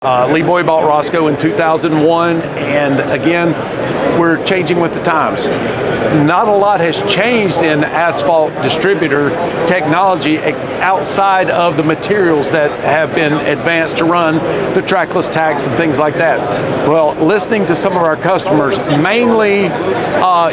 LeeBoy bought Roscoe in 2001, and again, we're changing with the times. Not a lot has changed in asphalt distributor technology outside of the materials that have been advanced to run the trackless tacks and things like that. Well, listening to some of our customers, mainly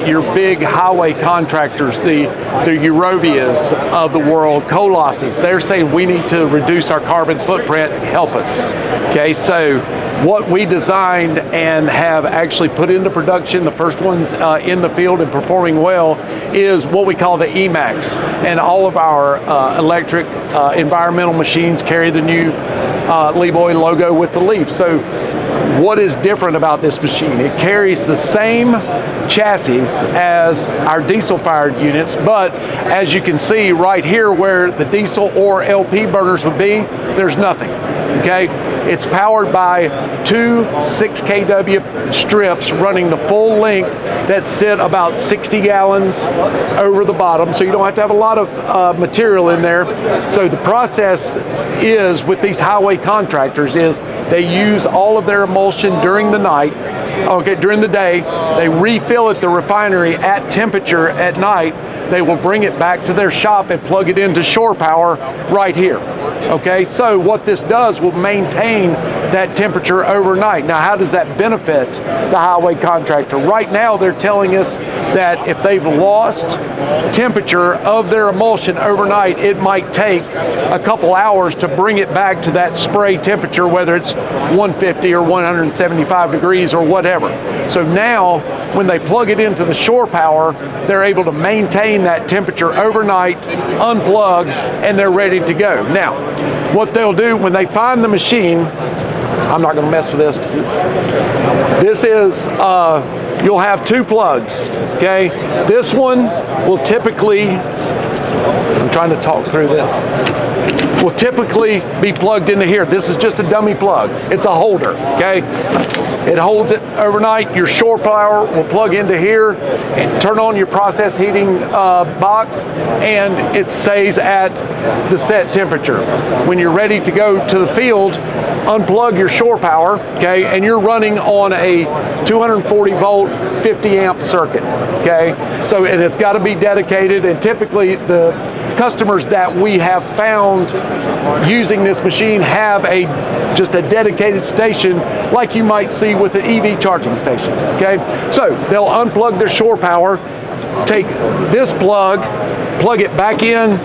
your big highway contractors, the Eurovias of the world, Colossus, they're saying we need to reduce our carbon footprint, help us. Okay, so what we designed and have actually put into production, the first ones in the field and performing well, is what we call the eMax. And all of our electric environmental machines carry the new LeeBoy logo with the leaf. So what is different about this machine? It carries the same chassis as our diesel-fired units, but as you can see right here where the diesel or LP burners would be, there's nothing, okay? It's powered by two 6 kW strips running the full length that sit about 60 gallons over the bottom, so you don't have to have a lot of material in there. So the process is, with these highway contractors, is they use all of their emulsion during the night, during the day. They refill at the refinery at temperature at night. They will bring it back to their shop and plug it into shore power right here. Okay, so what this does will maintain that temperature overnight. Now, how does that benefit the highway contractor? Right now, they're telling us that if they've lost temperature of their emulsion overnight, it might take a couple hours to bring it back to that spray temperature, whether it's 150 or 175 degrees or whatever. So now, when they plug it into the shore power, they're able to maintain that temperature overnight, unplug, and they're ready to go. Now, what they'll do when they find the machine, I'm not going to mess with this. This is, you'll have two plugs, okay? This one will typically, I'm trying to talk through this, will typically be plugged into here. This is just a dummy plug. It's a holder, okay? It holds it overnight. Your shore power will plug into here and turn on your process heating box, and it stays at the set temperature. When you're ready to go to the field, unplug your shore power, okay, and you're running on a 240 volt 50 amp circuit, okay? So, and it's got to be dedicated, and typically the customers that we have found using this machine have just a dedicated station like you might see with an EV charging station, okay? So they'll unplug their shore power, take this plug it back in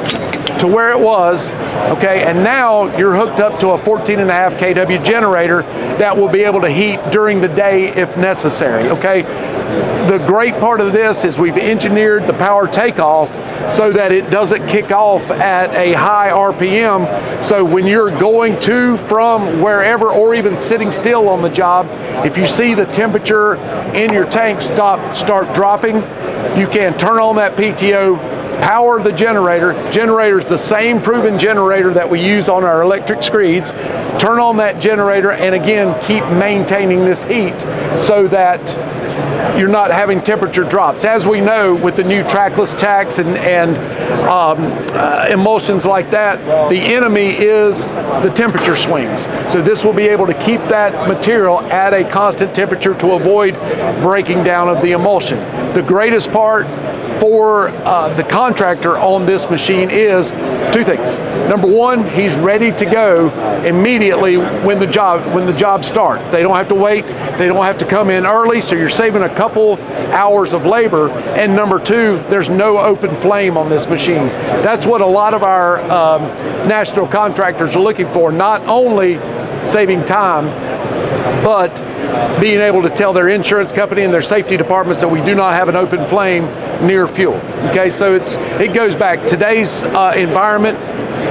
to where it was, okay, and now you're hooked up to a 14.5 kW generator that will be able to heat during the day if necessary, okay? The great part of this is we've engineered the power takeoff so that it doesn't kick off at a high RPM. So when you're going to, from, wherever, or even sitting still on the job, if you see the temperature in your tank start dropping, you can turn on that PTO, power the generator. Generator's the same proven generator that we use on our electric screeds. Turn on that generator and again keep maintaining this heat so that you're not having temperature drops. As we know, with the new trackless tacks and emulsions like that, the enemy is the temperature swings. So this will be able to keep that material at a constant temperature to avoid breaking down of the emulsion. The greatest part for the contractor on this machine is two things. Number one, he's ready to go immediately when the job starts. They don't have to wait. They don't have to come in early, so you're saving a couple hours of labor. And number two, there's no open flame on this machine. That's what a lot of our national contractors are looking for, not only saving time, but being able to tell their insurance company and their safety departments that we do not have an open flame near fuel. Okay, so it goes back. Today's environment,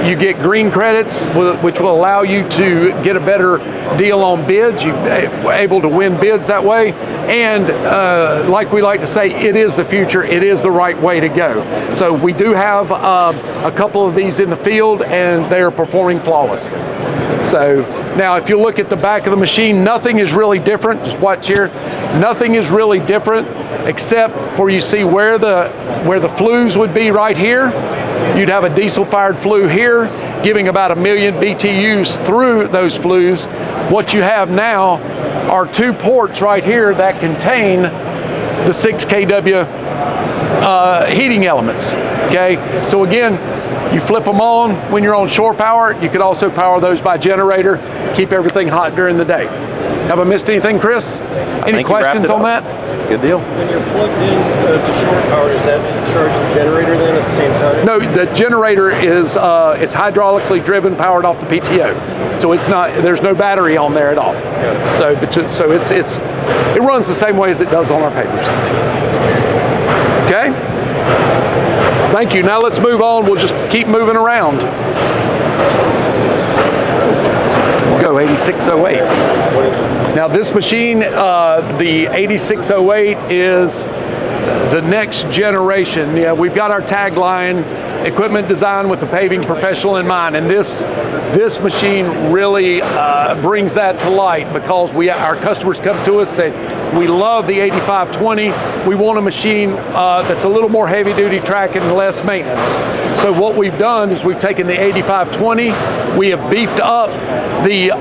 you get green credits, which will allow you to get a better deal on bids. You're able to win bids that way. And like we like to say, it is the future. It is the right way to go. So we do have a couple of these in the field, and they are performing flawlessly. So now if you look at the back of the machine, nothing is really different. Just watch here. Nothing is really different except for, you see where the flues would be right here. you'd have a diesel-fired flue here, giving about 1 million BTUs through those flues. What you have now are 2 ports right here that contain the 6 kW heating elements, okay? So again, you flip them on when you're on shore power. You could also power those by generator, keep everything hot during the day. Have I missed anything, Chris? Any questions on that? Good deal. When you're plugged in to shore power, does that charge the generator then at the same time? No, the generator is it's hydraulically driven, powered off the PTO. So it's not, there's no battery on there at all. Yeah. So it runs the same way as it does on our pavers. Okay? Thank you. Now let's move on. We'll just keep moving around. Go 8608. Now this machine, the 8608 is the next generation. Yeah, we've got our tagline, equipment designed with the paving professional in mind, and this machine really brings that to light, because our customers come to us and say, we love the 8520. We want a machine that's a little more heavy duty track and less maintenance. So what we've done is we've taken the 8520, we have beefed up the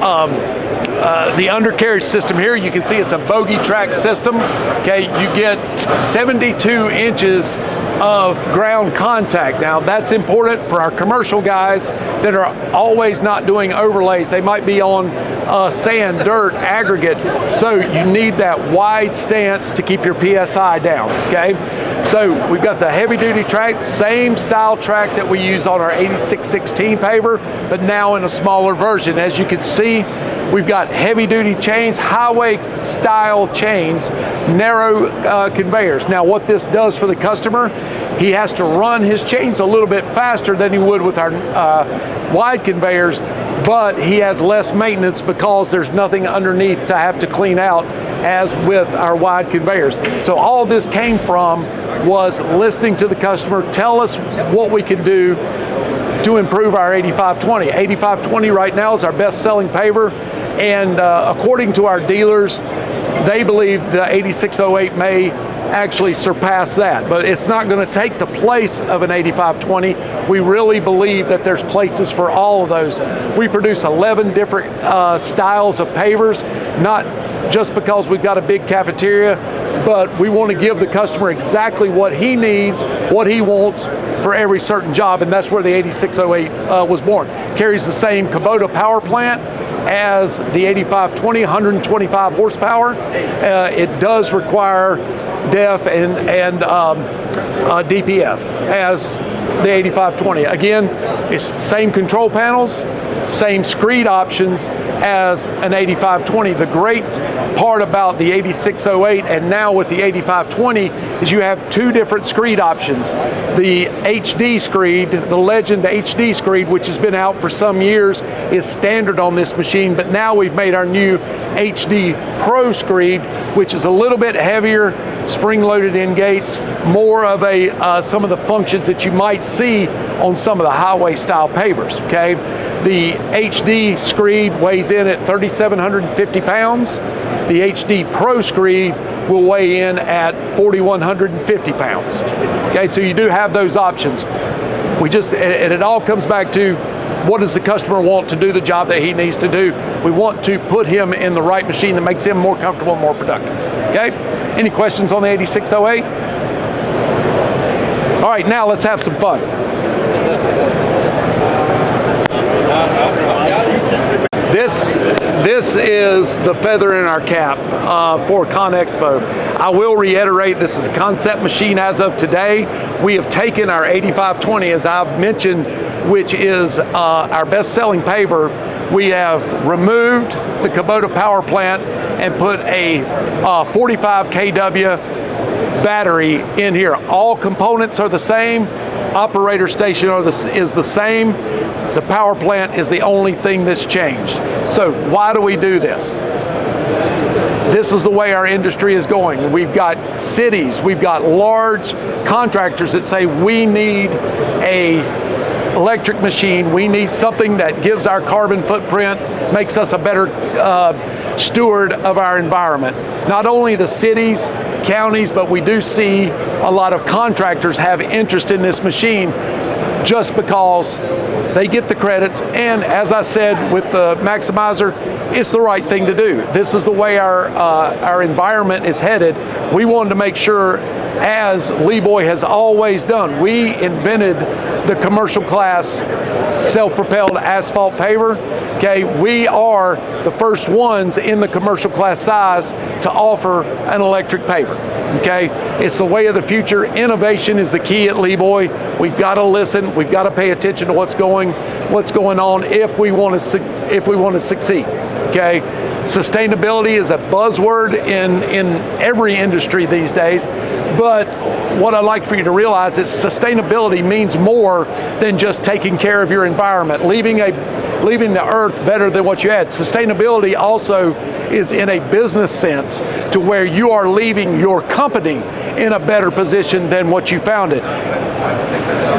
undercarriage system here. You can see it's a bogey track system. Okay, you get 72 inches of ground contact. Now that's important for our commercial guys that are always not doing overlays. They might be on sand, dirt, aggregate, so you need that wide stance to keep your PSI down, okay? So we've got the heavy duty track, same style track that we use on our 8616 paver, but now in a smaller version. As you can see, we've got heavy duty chains, highway style chains, narrow conveyors. Now what this does for the customer, he has to run his chains a little bit faster than he would with our wide conveyors, but he has less maintenance because there's nothing underneath to have to clean out as with our wide conveyors. So all this came from was listening to the customer, tell us what we can do to improve our 8520. 8520 right now is our best-selling paver, and according to our dealers, they believe the 8608 may actually surpass that, but it's not going to take the place of an 8520. We really believe that there's places for all of those. We produce 11 different styles of pavers, not just because we've got a big cafeteria, but we want to give the customer exactly what he needs, what he wants for every certain job, and that's where the 8608 was born. Carries the same Kubota power plant as the 8520, 125 horsepower. It does require DEF and DPF as the 8520. Again, it's the same control panels, same screed options as an 8520. The great part about the 8608 and now with the 8520 is you have 2 different screed options. The HD screed, the Legend HD screed, which has been out for some years, is standard on this machine, but now we've made our new HD Pro screed, which is a little bit heavier, spring-loaded in gates, more of some of the functions that you might see on some of the highway-style pavers, okay? The HD screed weighs in at 3,750 pounds. The HD Pro screed will weigh in at 4,150 pounds. Okay, so you do have those options. And it all comes back to, what does the customer want to do the job that he needs to do? We want to put him in the right machine that makes him more comfortable and more productive. Okay? Any questions on the 8608? All right, now let's have some fun. This is the feather in our cap for ConExpo. I will reiterate, this is a concept machine as of today. We have taken our 8520, as I've mentioned, which is our best-selling paver. We have removed the Kubota power plant and put a 45 kW battery in here. All components are the same. Operator station is the same. The power plant is the only thing that's changed. So why do we do this? This is the way our industry is going. We've got cities, we've got large contractors that say we need a electric machine, we need something that gives our carbon footprint, makes us a better steward of our environment. Not only the cities, counties, but we do see a lot of contractors have interest in this machine. just because they get the credits, and as I said with the Maximizer, it's the right thing to do. This is the way our environment is headed. We wanted to make sure, as LeeBoy has always done, we invented the commercial class self-propelled asphalt paver. Okay, we are the first ones in the commercial class size to offer an electric paver. Okay, it's the way of the future. Innovation is the key at LeeBoy. We've got to listen. We've got to pay attention to what's going on if we want to succeed. Okay, sustainability is a buzzword in every industry these days. But what I'd like for you to realize is sustainability means more than just taking care of your environment, leaving the earth better than what you had. Sustainability also is in a business sense to where you are leaving your company in a better position than what you found it.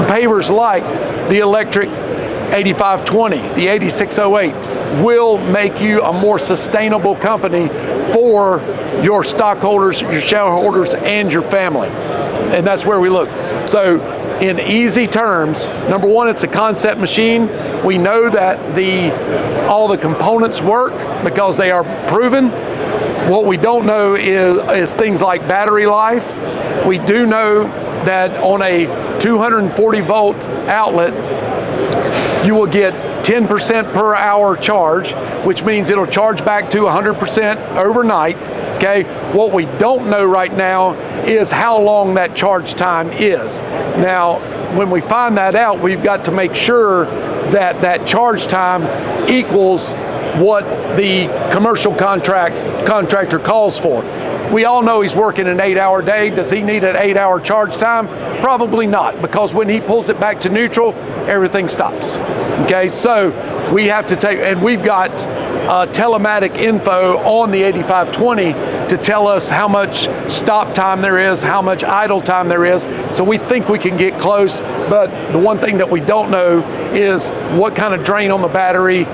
Pavers like the Electric 8520, the 8608 will make you a more sustainable company for your stockholders, your shareholders, and your family. And that's where we look. So in easy terms, number one, it's a concept machine. We know that all the components work because they are proven. What we don't know is things like battery life. We do know that on a 240 volt outlet, you will get 10% per hour charge, which means it'll charge back to 100% overnight. Okay, what we don't know right now is how long that charge time is. Now, when we find that out, we've got to make sure that that charge time equals what the commercial contractor calls for. We all know he's working an 8-hour day. Does he need an 8-hour charge time? Probably not, because when he pulls it back to neutral, everything stops. Okay, so we have to take, and we've got telematic info on the 8520 to tell us how much stop time there is, how much idle time there is. So we think we can get close, but the one thing that we don't know is what kind of drain on the battery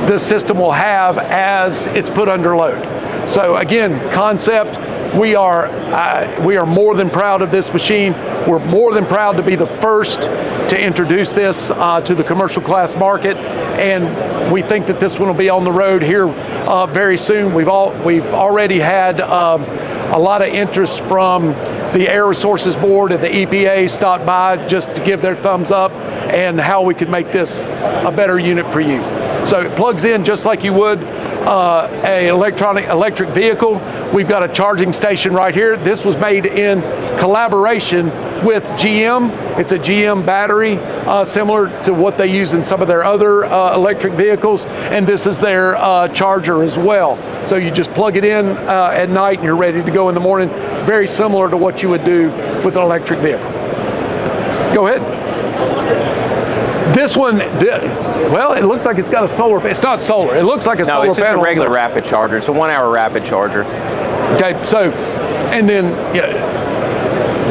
this system will have as it's put under load. So again, concept, we are more than proud of this machine. We're more than proud to be the first to introduce this to the commercial class market, and we think that this one will be on the road here very soon. We've already had a lot of interest from the Air Resources Board and the EPA stop by just to give their thumbs up and how we could make this a better unit for you. So it plugs in just like you would a electric vehicle. We've got a charging station right here. This was made in collaboration with GM. It's a GM battery, similar to what they use in some of their other electric vehicles, and this is their charger as well. So you just plug it in at night and you're ready to go in the morning. Very similar to what you would do with an electric vehicle. Go ahead. This one, well, it looks like it's got a solar. It's not solar. It looks like a solar panel. No, it's just a regular rapid charger. It's a 1-hour rapid charger. Okay, so, and then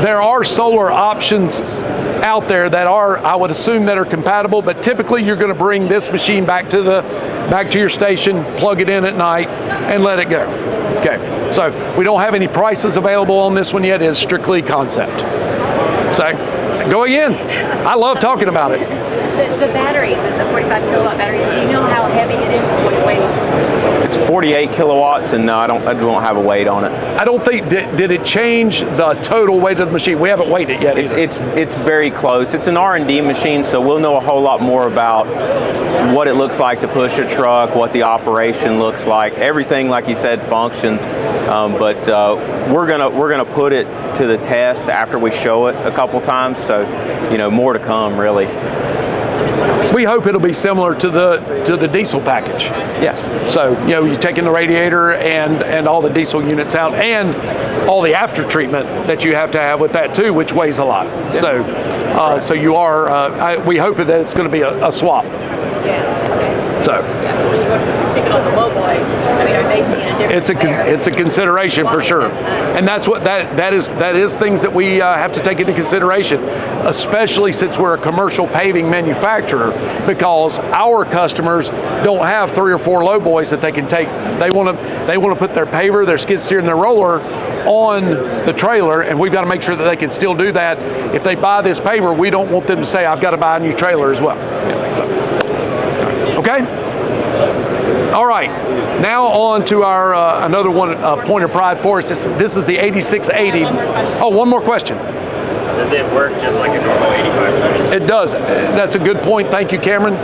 there are solar options out there that are, I would assume, that are compatible. But typically, you're going to bring this machine back to your station, plug it in at night, and let it go. Okay, so we don't have any prices available on this one yet. It's strictly concept. So, go again. I love talking about it. The battery, the 45 kilowatt battery, do you know how heavy it is and what it weighs? It's 48 kilowatts, and no, I don't have a weight on it. I don't think, did it change the total weight of the machine? We haven't weighed it yet either. It's very close. It's an R&D machine, so we'll know a whole lot more about what it looks like to push a truck, what the operation looks like. Everything, like you said, functions, but we're gonna put it to the test after we show it a couple times. So, more to come, really. We hope it'll be similar to the diesel package. Yes. So, you're taking the radiator and all the diesel units out, and all the after treatment that you have to have with that too, which weighs a lot. Yeah. So you are. We hope that it's going to be a swap. Yeah. Okay. So. Yeah, because when you go to stick it on the LeeBoy, are they it's a consideration for sure, and that's what that is things that we have to take into consideration, especially since we're a commercial paving manufacturer, because our customers don't have 3 or 4 low boys that they can take. They want to put their paver, their skid steer, and their roller on the trailer, and we've got to make sure that they can still do that. If they buy this paver, we don't want them to say, I've got to buy a new trailer as well. Okay? All right, now on to our another one point of pride for us. This is the 8680. Oh, one more question. Does it work just like a normal 85? It does. That's a good point. Thank you, Cameron.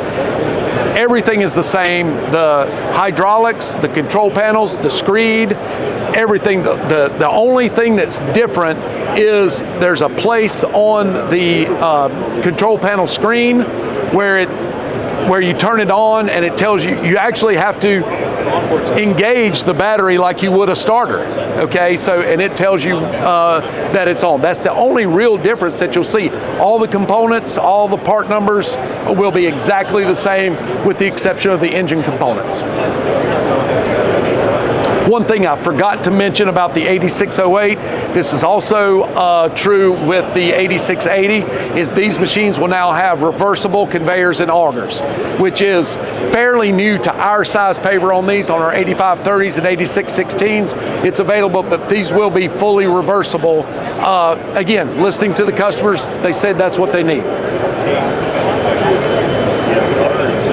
Everything is the same. The hydraulics, the control panels, the screed, everything. The only thing that's different is there's a place on the control panel screen where you turn it on and it tells you actually have to engage the battery like you would a starter. Okay, so and it tells you that it's on. That's the only real difference that you'll see. All the components, all the part numbers will be exactly the same with the exception of the engine components. One thing I forgot to mention about the 8608, this is also true with the 8680, is these machines will now have reversible conveyors and augers, which is fairly new to our size paver on these, on our 8530s and 8616s. It's available, but these will be fully reversible. Again, listening to the customers, they said that's what they need.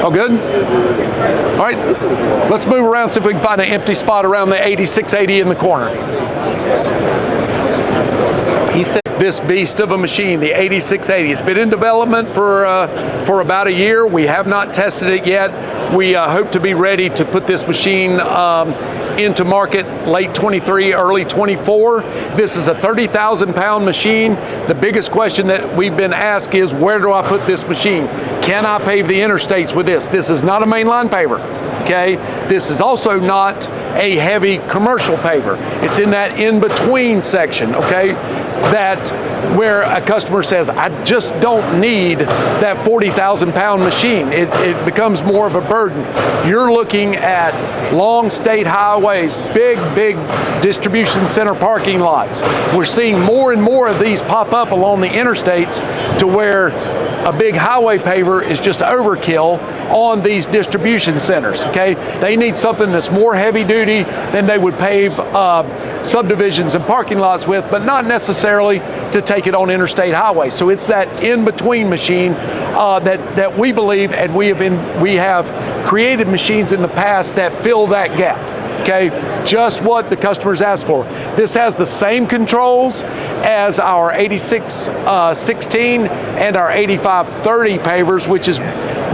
Oh, good? All right, let's move around, see if we can find an empty spot around the 8680 in the corner. He said this beast of a machine, the 8680. It's been in development for about a year. We have not tested it yet. We hope to be ready to put this machine into market late 23, early 24. This is a 30,000 pound machine. The biggest question that we've been asked is, where do I put this machine? Can I pave the interstates with this? This is not a mainline paver, okay? This is also not a heavy commercial paver. It's in that in-between section, okay? That where a customer says, I just don't need that 40,000 pound machine. It becomes more of a burden. You're looking at long state highways, big distribution center parking lots. We're seeing more and more of these pop up along the interstates to where a big highway paver is just overkill on these distribution centers, okay? They need something that's more heavy duty than they would pave subdivisions and parking lots with, but not necessarily to take it on interstate highways. So it's that in-between machine that we believe, and we have created machines in the past that fill that gap. Okay, just what the customers asked for. This has the same controls as our 8616 and our 8530 pavers, which is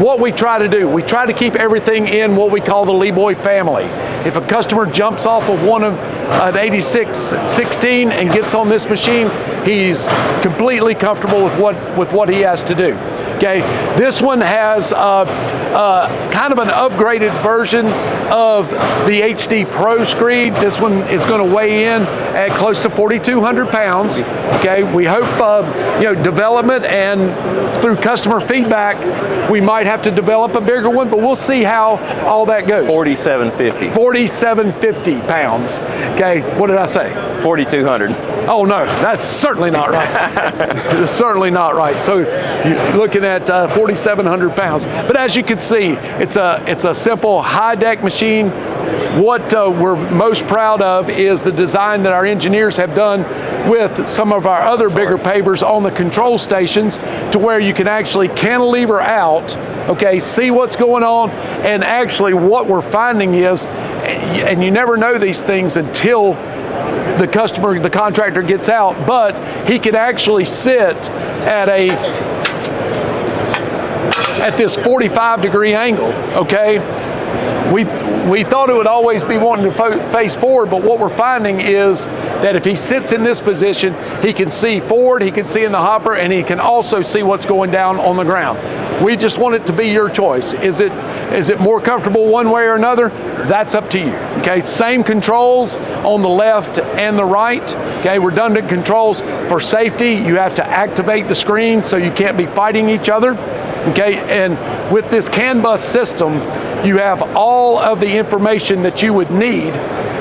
what we try to do. We try to keep everything in what we call the LeeBoy family. If a customer jumps off of one of an 8616 and gets on this machine, he's completely comfortable with what he has to do. Okay, this one has kind of an upgraded version of the HD Pro screed. This one is going to weigh in at close to 4,200 pounds. Okay, we hope development and through customer feedback, we might have to develop a bigger one, but we'll see how all that goes. 4,750. 4,750 pounds. Okay, what did I say? 4,200. Oh no, that's certainly not right. It's certainly not right. So you're looking at 4,700 pounds. But as you can see, it's a simple high-deck machine. What we're most proud of is the design that our engineers have done with some of our other bigger pavers on the control stations, to where you can actually cantilever out, okay, see what's going on, and actually what we're finding is, and you never know these things until the customer, the contractor gets out, but he can actually sit at this 45-degree angle, okay? We thought it would always be wanting to face forward, but what we're finding is that if he sits in this position, he can see forward, he can see in the hopper, and he can also see what's going down on the ground. We just want it to be your choice. Is it more comfortable one way or another? That's up to you, okay? Same controls on the left and the right, okay? Redundant controls for safety. You have to activate the screen so you can't be fighting each other, okay? And with this CAN bus system, You have all of the information that you would need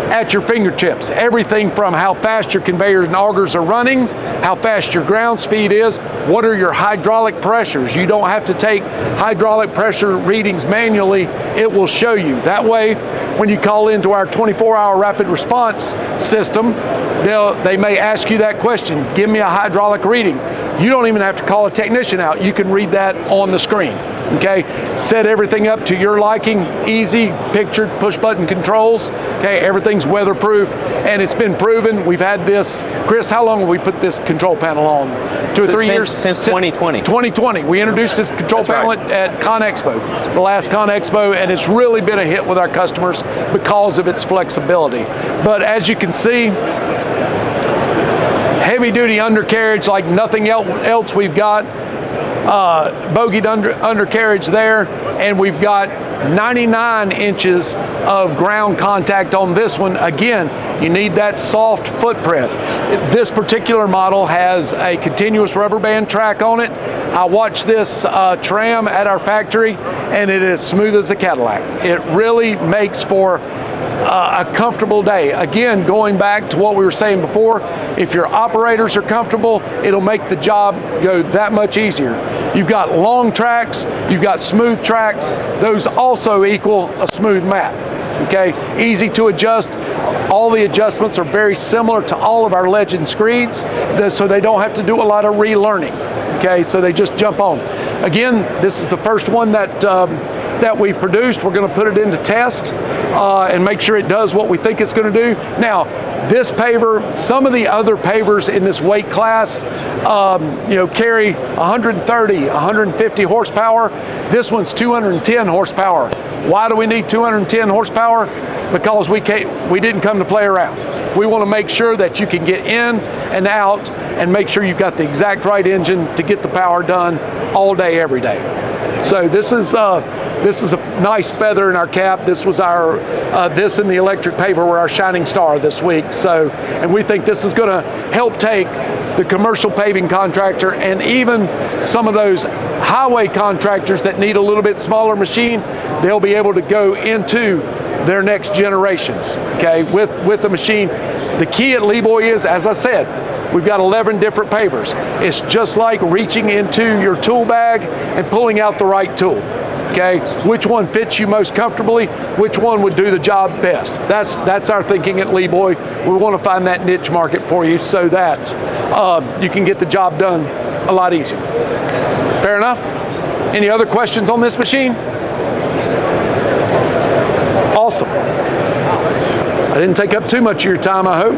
at your fingertips. Everything from how fast your conveyors and augers are running, how fast your ground speed is, what are your hydraulic pressures. You don't have to take hydraulic pressure readings manually. It will show you. That way, when you call into our 24-hour rapid response system, they may ask you that question, give me a hydraulic reading. You don't even have to call a technician out. You can read that on the screen. Okay, set everything up to your liking, easy, pictured, push button controls. Okay, everything's weatherproof, and it's been proven. We've had this, Chris, how long have we put this control panel on? 2 or 3 years? Since 2020. 2020. We introduced this control panel at ConExpo, the last ConExpo, and it's really been a hit with our customers because of its flexibility. But as you can see, heavy duty undercarriage like nothing else we've got. Bogeyed undercarriage there, and we've got 99 inches of ground contact on this one. Again, you need that soft footprint. This particular model has a continuous rubber band track on it. I watched this tram at our factory, and it is smooth as a Cadillac. It really makes for a comfortable day. Again, going back to what we were saying before, if your operators are comfortable, it'll make the job go that much easier. You've got long tracks, you've got smooth tracks. Those also equal a smooth mat. Okay, easy to adjust. All the adjustments are very similar to all of our Legend screeds, so they don't have to do a lot of relearning. Okay, so they just jump on. Again, this is the first one that we've produced. We're going to put it into test and make sure it does what we think it's going to do. Now, this paver, some of the other pavers in this weight class, carry 130, 150 horsepower. This one's 210 horsepower. Why do we need 210 horsepower? Because we didn't come to play around. We want to make sure that you can get in and out and make sure you've got the exact right engine to get the power done all day, every day. So this is a nice feather in our cap. This was our this and the electric paver were our shining star this week. So, and we think this is going to help take the commercial paving contractor and even some of those highway contractors that need a little bit smaller machine. They'll be able to go into their next generations. Okay, with the machine. The key at LeeBoy is, as I said, we've got 11 different pavers. It's just like reaching into your tool bag and pulling out the right tool. Okay, which one fits you most comfortably? Which one would do the job best? That's our thinking at LeeBoy. We want to find that niche market for you so that you can get the job done a lot easier. Fair enough? Any other questions on this machine? Awesome. I didn't take up too much of your time, I hope.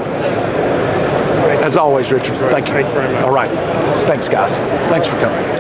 As always, Richard, thank you. Thank you very much. All right. Thanks, guys. Thanks for coming.